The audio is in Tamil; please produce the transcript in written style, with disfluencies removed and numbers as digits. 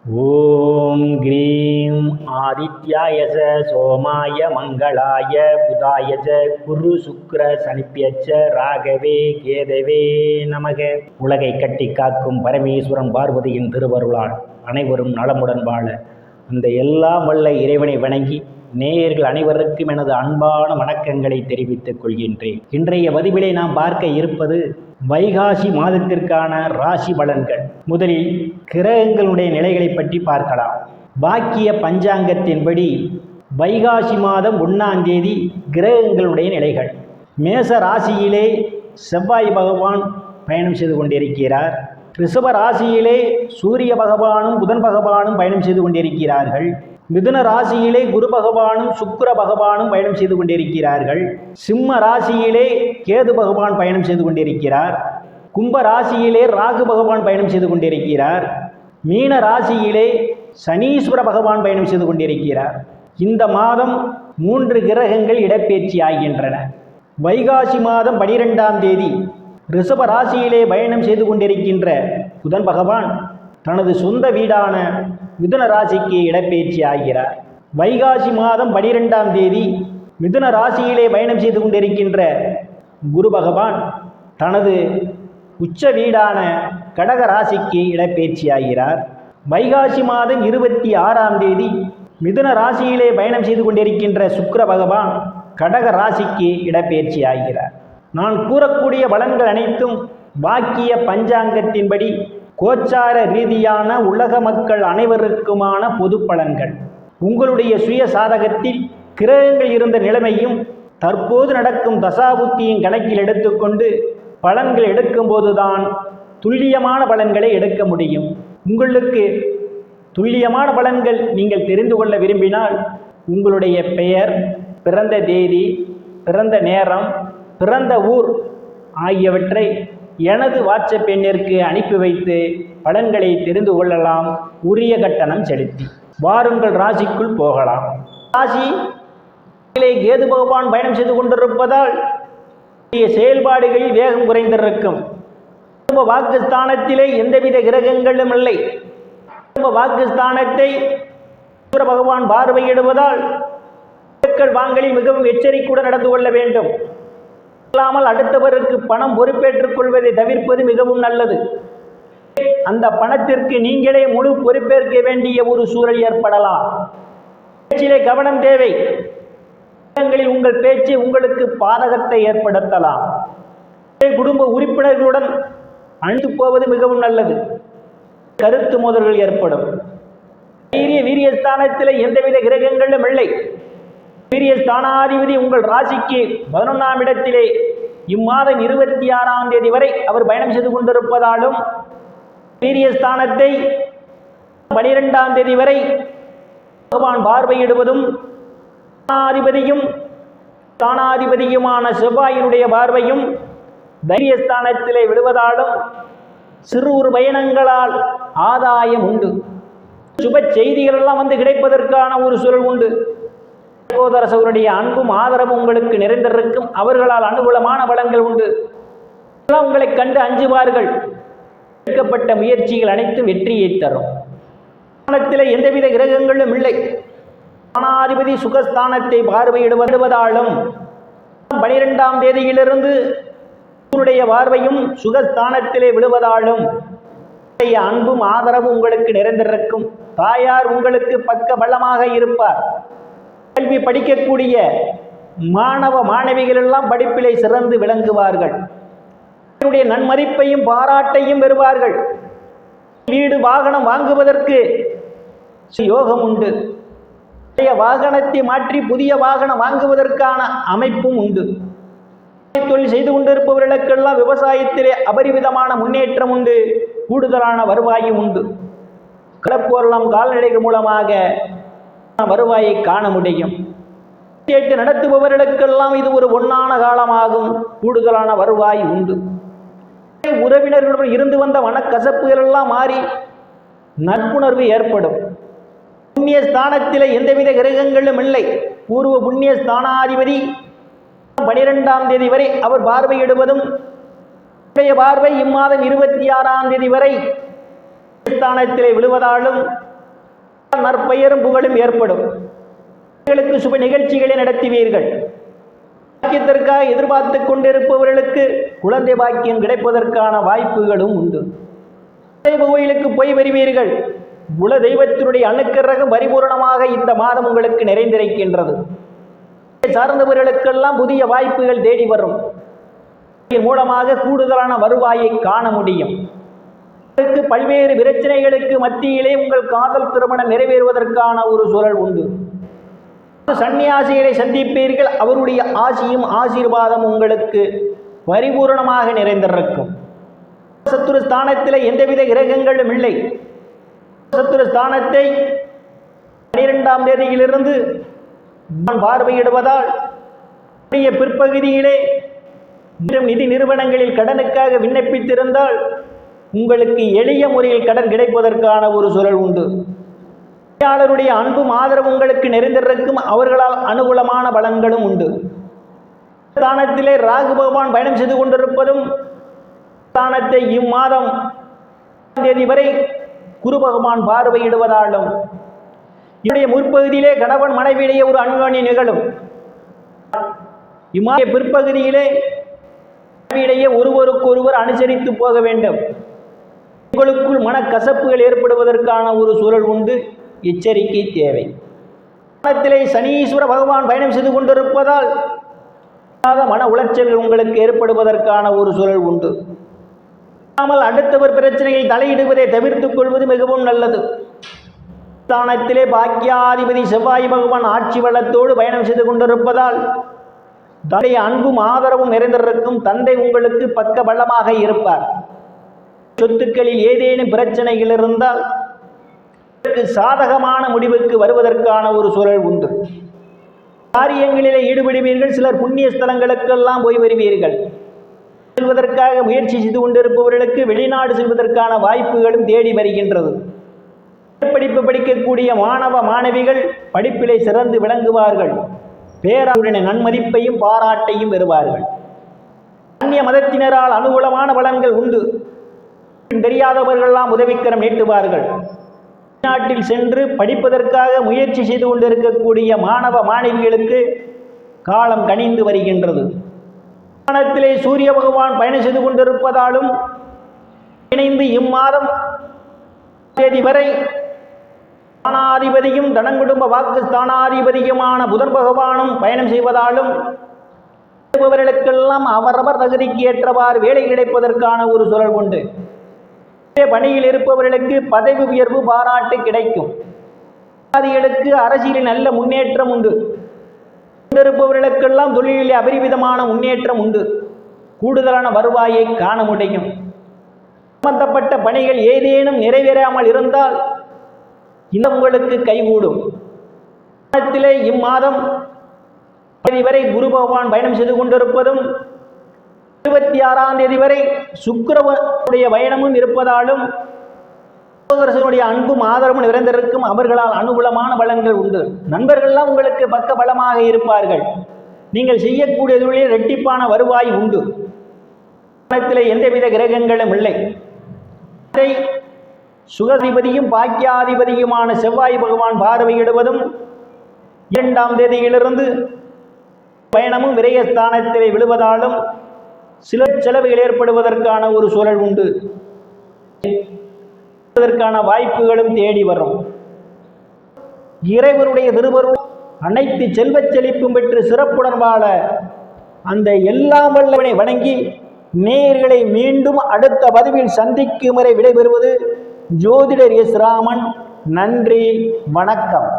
ஓம் க்ரீம் ஆதித்யாய சோமாய மங்களாய புதாய குரு சுக்ர சனிப்பியச்ச ராகவே கேதவே நமக. உலகை கட்டி காக்கும் பரமேஸ்வரன் பார்வதியின் திருவருளால் அனைவரும் நலமுடன் வாழ அந்த எல்லாம் வல்ல இறைவனை வணங்கி நேயர்கள் அனைவருக்கும் எனது அன்பான வணக்கங்களை தெரிவித்துக் கொள்கின்றேன். இன்றைய பதிவிலே நாம் பார்க்க இருப்பது வைகாசி மாதத்திற்கான ராசி பலன்கள். முதலில் கிரகங்களுடைய நிலைகளை பற்றி பார்க்கலாம். வாக்கிய பஞ்சாங்கத்தின்படி வைகாசி மாதம் 1ஆம் தேதி கிரகங்களுடைய நிலைகள். மேச ராசியிலே செவ்வாய் பகவான் பயணம் செய்து கொண்டிருக்கிறார். ரிஷப ராசியிலே சூரிய பகவானும் புதன் பகவானும் பயணம் செய்து கொண்டிருக்கிறார்கள். மிதுன ராசியிலே குரு பகவானும் சுக்கிர பகவானும் பயணம் செய்து கொண்டிருக்கிறார்கள். சிம்ம ராசியிலே கேது பகவான் பயணம் செய்து கொண்டிருக்கிறார். கும்ப ராசியிலே ராகு பகவான் பயணம் செய்து கொண்டிருக்கிறார். மீன ராசியிலே சனீஸ்வர பகவான் பயணம் செய்து கொண்டிருக்கிறார். இந்த மாதம் 3 கிரகங்கள் இடப்பெயர்ச்சி ஆகின்றன. வைகாசி மாதம் 12ஆம் தேதி ரிஷப ராசியிலே பயணம் செய்து கொண்டிருக்கின்ற புதன் பகவான் தனது சொந்த வீடான மிதுன ராசிக்கு இடப்பெயர்ச்சி ஆகிறார். வைகாசி மாதம் 12ஆம் தேதி மிதுன ராசியிலே பயணம் செய்து கொண்டிருக்கின்ற குரு பகவான் தனது உச்ச வீடான கடக ராசிக்கு இடப்பெயர்ச்சி ஆகிறார். வைகாசி மாதம் 26ஆம் தேதி மிதுன ராசியிலே பயணம் செய்து கொண்டிருக்கின்ற சுக்கிர பகவான் கடக ராசிக்கு இடப்பெயர்ச்சி ஆகிறார். நான் கூறக்கூடிய பலன்கள் அனைத்தும் வாக்கிய பஞ்சாங்கத்தின்படி கோச்சார ரீதியான உலக மக்கள் அனைவருக்குமான பொது பலன்கள். உங்களுடைய சுய சாதகத்தில் கிரகங்கள் இருந்த நிலைமையும் தற்போது நடக்கும் தசாபுத்தியும் கணக்கில் எடுத்துக்கொண்டு பலன்கள் எடுக்கும்போதுதான் துல்லியமான பலன்களை எடுக்க முடியும். உங்களுக்கு துல்லியமான பலன்கள் நீங்கள் தெரிந்து கொள்ள விரும்பினால் உங்களுடைய பெயர், பிறந்த தேதி, பிறந்த நேரம், பிறந்த ஊர் ஆகியவற்றை எனது வாட்ஸ்அப் எண்ணிற்கு அனுப்பி வைத்து பலன்களை தெரிந்து கொள்ளலாம், உரிய கட்டணம் செலுத்தி. வாருங்கள் ராசிக்குள் போகலாம். ராசியிலே கேது பகவான் பயணம் செய்து கொண்டிருப்பதால் செயல்பாடுகளில் வேகம் குறைந்திருக்கும். வாக்குஸ்தானத்திலே எந்தவித கிரகங்களும் இல்லை. வாக்குஸ்தானத்தை சுக்கிர பகவான் பார்வையிடுவதால் வாங்கலில் மிகவும் எச்சரிக்கையுடன் நடந்து கொள்ள வேண்டும். இல்லாமல் அடுத்தவருக்கு பணம் பொறுப்பேற்றுக் கொள்வதை தவிர்ப்பது மிகவும் நல்லது. அந்த பணத்திற்கு நீங்களே முழு பொறுப்பேற்க வேண்டிய ஒரு சூழல் ஏற்படலாம். பேச்சிலே கவனம் தேவை. உங்கள் பேச்சு உங்களுக்கு பாதகத்தை ஏற்படுத்தலாம். குடும்ப உறுப்பினர்களுடன் அணிந்து போவது மிகவும் நல்லது. கருத்து மோதல்கள் ஏற்படும். வீரியஸ்தானத்தில் எந்தவித கிரகங்களும் இல்லை. வீரியஸ்தானாதிபதி உங்கள் ராசிக்கு 11ஆம் இடத்திலே இம்மாதம் 26ஆம் தேதி வரை அவர் பயணம் செய்து கொண்டிருப்பதாலும் வீரியஸ்தானத்தை 12ஆம் தேதி வரை பகவான் பார்வையிடுவதும் தானாதிபதியுமான செவ்வாயினுடைய பார்வையும் தைரியஸ்தானத்திலே விடுவதாலும் சிறு பயணங்களால் ஆதாயம் உண்டு. சுப செய்திகள் எல்லாம் வந்து கிடைப்பதற்கான ஒரு சூழல் உண்டு. சகோதர சகோதரனுடைய அன்பும் ஆதரவும் உங்களுக்கு நிறைந்திருக்கும். அவர்களால் அனுகூலமான பலன்கள் உண்டு. உங்களை கண்டு அஞ்சுவார்கள். எடுக்கப்பட்ட முயற்சிகள் அனைத்தும் வெற்றியை தரும். எந்தவித கிரகங்களும் இல்லை. தானாதிபதி சுகஸ்தானத்தை பார்வையிடுவதாலும் 12ஆம் தேதியிலிருந்து பார்வையும் சுகஸ்தானத்திலே விடுவதாலும் அன்பும் ஆதரவும் உங்களுக்கு நிறைந்திருக்கும். தாயார் உங்களுக்கு பக்க பலமாக இருப்பார். கல்வி படிக்கக்கூடிய மாணவ மாணவிகள் எல்லாம் படிப்பிலே சிறந்து விளங்குவார்கள். நன்மதிப்பையும் பாராட்டையும் பெறுவார்கள். வீடு வாகனம் வாங்குவதற்கு யோகம் உண்டு. வாகனத்தை மாற்றி புதிய வாகனம் வாங்குவதற்கான அமைப்பும் உண்டு. தொழில் செய்து கொண்டிருப்பவர்களுக்கெல்லாம் விவசாயத்திலே அபரிவிதமான முன்னேற்றம் உண்டு. கூடுதலான வருவாயும் உண்டு. கிளப்போரெல்லாம் கால்நடைகள் மூலமாக வருவாயை காண முடியும். நடத்துபவர்களுக்கெல்லாம் இது ஒரு பொன்னான காலமாகும். கூடுதலான வருவாய் உண்டு. உறவினர்களுடன் இருந்து வந்த மனக்கசப்புகள் எல்லாம் மாறி நட்புணர்வு ஏற்படும். புண்ணிய ஸ்தானத்திலே எந்தவித கிரகங்களும் இல்லை. பூர்வ புண்ணிய ஸ்தானாதிபதி 12ஆம் தேதி வரை அவர் பார்வையிடுவதும் பார்வை இம்மாதம் 26ஆம் தேதி வரை ஸ்தானத்திலே விழுவதாலும் நற்பெயரும் புகழும் ஏற்படும். சுப நிகழ்ச்சிகளை நடத்துவீர்கள். பாக்கியத்திற்காக எதிர்பார்த்து கொண்டிருப்பவர்களுக்கு குழந்தை பாக்கியம் கிடைப்பதற்கான வாய்ப்புகளும் உண்டு. கோயிலுக்கு போய் வருவீர்கள். குல தெய்வத்தினுடைய அனுக்கிரகம் பரிபூர்ணமாக இந்த மாதம் உங்களுக்கு நிறைந்திருக்கின்றது. சார்ந்தவர்களுக்கெல்லாம் புதிய வாய்ப்புகள் தேடி வரும். மூலமாக கூடுதலான வருவாயை காண முடியும். பல்வேறு பிரச்சனைகளுக்கு மத்தியிலே உங்கள் காதல் திருமணம் நிறைவேறுவதற்கான ஒரு சூழல் உண்டு. சன்னியாசிகளை சந்திப்பீர்கள். அவருடைய ஆசியும் ஆசீர்வாதம் உங்களுக்கு பரிபூர்ணமாக நிறைந்திருக்கும். சத்துரு ஸ்தானத்தில் எந்தவித கிரகங்களும் இல்லை. சத்துரு ஸ்தானத்தை 12ஆம் தேதியிலிருந்து பார்வையிடுவதால் பிற்பகுதியிலே நிதி நிறுவனங்களில் கடனுக்காக விண்ணப்பித்திருந்தால் உங்களுக்கு எளிய முறையில் கடன் கிடைப்பதற்கான ஒரு சூழல் உண்டு. பணியாளருடைய அன்பும் ஆதரவு உங்களுக்கு நிறைந்திருக்கும். அவர்களால் அனுகூலமான பலன்களும் உண்டு. ஸ்தானத்திலே ராகு பகவான் பயணம் செய்து கொண்டிருப்பதும் ஸ்தானத்தை இம்மாதம் தேதி வரை குரு பகவான் பார்வையிடுவதாலும் என்னுடைய முற்பகுதியிலே கணவன் மனைவியிடையே ஒரு அன்யோன்யம் நிகழும். இம்மாத பிற்பகுதியிலே மனைவியிடையே ஒருவருக்கொருவர் அனுசரித்து போக வேண்டும். உங்களுக்குள் மனக்கசப்புகள் ஏற்படுவதற்கான ஒரு சூழல் உண்டு. எச்சரிக்கை தேவை. சனீஸ்வர பகவான் பயணம் செய்து கொண்டிருப்பதால் மன உளைச்சல்கள் உங்களுக்கு ஏற்படுவதற்கான ஒரு சூழல் உண்டு. அடுத்தவர் பிரச்சனையில் தலையிடுவதை தவிர்த்துக் கொள்வது மிகவும் நல்லது. ஸ்தானத்திலே பாக்கியாதிபதி செவ்வாய் பகவான் ஆட்சி வளத்தோடு பயணம் செய்து கொண்டிருப்பதால் தன்னுடைய அன்பும் ஆதரவும் நிறைந்திருக்கும். தந்தை உங்களுக்கு பக்க பலமாக இருப்பார். சொத்துக்களில் ஏதேனும் பிரச்சனைகள் இருந்தால் சாதகமான முடிவுக்கு வருவதற்கான ஒரு சூழல் உண்டு. காரியங்களிலே ஈடுபடுவீர்கள். சிலர் புண்ணிய ஸ்தலங்களுக்கெல்லாம் போய் வருவீர்கள். செல்வதற்காக முயற்சி செய்து கொண்டிருப்பவர்களுக்கு வெளிநாடு செல்வதற்கான வாய்ப்புகளும் தேடி வருகின்றது. படிப்பு படிக்கக்கூடிய மாணவ மாணவிகள் படிப்பிலே சிறந்து விளங்குவார்கள். பேராளுடைய நன்மதிப்பையும் பாராட்டையும் பெறுவார்கள். அந்நிய மதத்தினரால் அனுகூலமான பலன்கள் உண்டு. தெரியாதவர்களெல்லாம் உதவிக்கரம் நீட்டுவார்கள். வெளிநாட்டில் சென்று படிப்பதற்காக முயற்சி செய்து கொண்டிருக்கக்கூடிய மாணவ மாணவிகளுக்கு காலம் கனிந்து வருகின்றது. ஸ்தானத்திலே சூரிய பகவான் பயணம் செய்து கொண்டிருப்பதாலும் இணைந்து இம்மாதம் தேதி வரை ஸ்தானாதிபதியும் தனங்குடும்ப வாக்கு ஸ்தானாதிபதியுமான புதன் பகவானும் பயணம் செய்வதாலும் இருப்பவர்களுக்கெல்லாம் அவரவர் தகுதிக்கு ஏற்றவாறு வேலை கிடைப்பதற்கான ஒரு சூழல் உண்டு. பணியில் இருப்பவர்களுக்கு பதவி உயர்வு பாராட்டு கிடைக்கும். அரசியலில் நல்ல முன்னேற்றம் உண்டு. இருப்பவர்களுக்கெல்லாம் தொழிலிலே அபரிவிதமான முன்னேற்றம் உண்டு. கூடுதலான வருவாயை காண முடியும். சம்பந்தப்பட்ட பணிகள் ஏதேனும் நிறைவேறாமல் இருந்தால் இந்த உங்களுக்கு கைகூடும். இம்மாதம் வரை குரு பகவான் பயணம் செய்து கொண்டிருப்பதும் 26ஆம் தேதி வரை சுக்கிரனுடைய பயணமும் இருப்பதாலும் அன்பும் ஆதரவும் நிறைந்திருக்கும். அவர்களால் அனுகூலமான பலன்கள் உண்டு. நண்பர்கள்லாம் உங்களுக்கு பக்க பலமாக இருப்பார்கள். நீங்கள் செய்யக்கூடிய தொழிலில் இரட்டிப்பான வருவாய் உண்டு. எந்தவித கிரகங்களும் இல்லை. சுகாதிபதியும் பாக்கியாதிபதியுமான செவ்வாய் பகவான் பார்வையிடுவதும் 2ஆம் தேதியிலிருந்து பயணமும் விரயஸ்தானத்திலே விழுவதாலும் சில செலவுகள் ஏற்படுவதற்கான ஒரு சூழல் உண்டு. அதற்கான வாய்ப்புகளும் தேடி வரும். இறைவனுடைய திருவருள் அனைத்து செல்வச் செழிப்பும் பெற்று சிறப்புடன் வாழ அந்த எல்லாம் வல்லவனை வணங்கி நேயர்களை மீண்டும் அடுத்த பதிவில் சந்திக்கும் வரை விடைபெறுவது ஜோதிடர் எஸ் ராமன். நன்றி, வணக்கம்.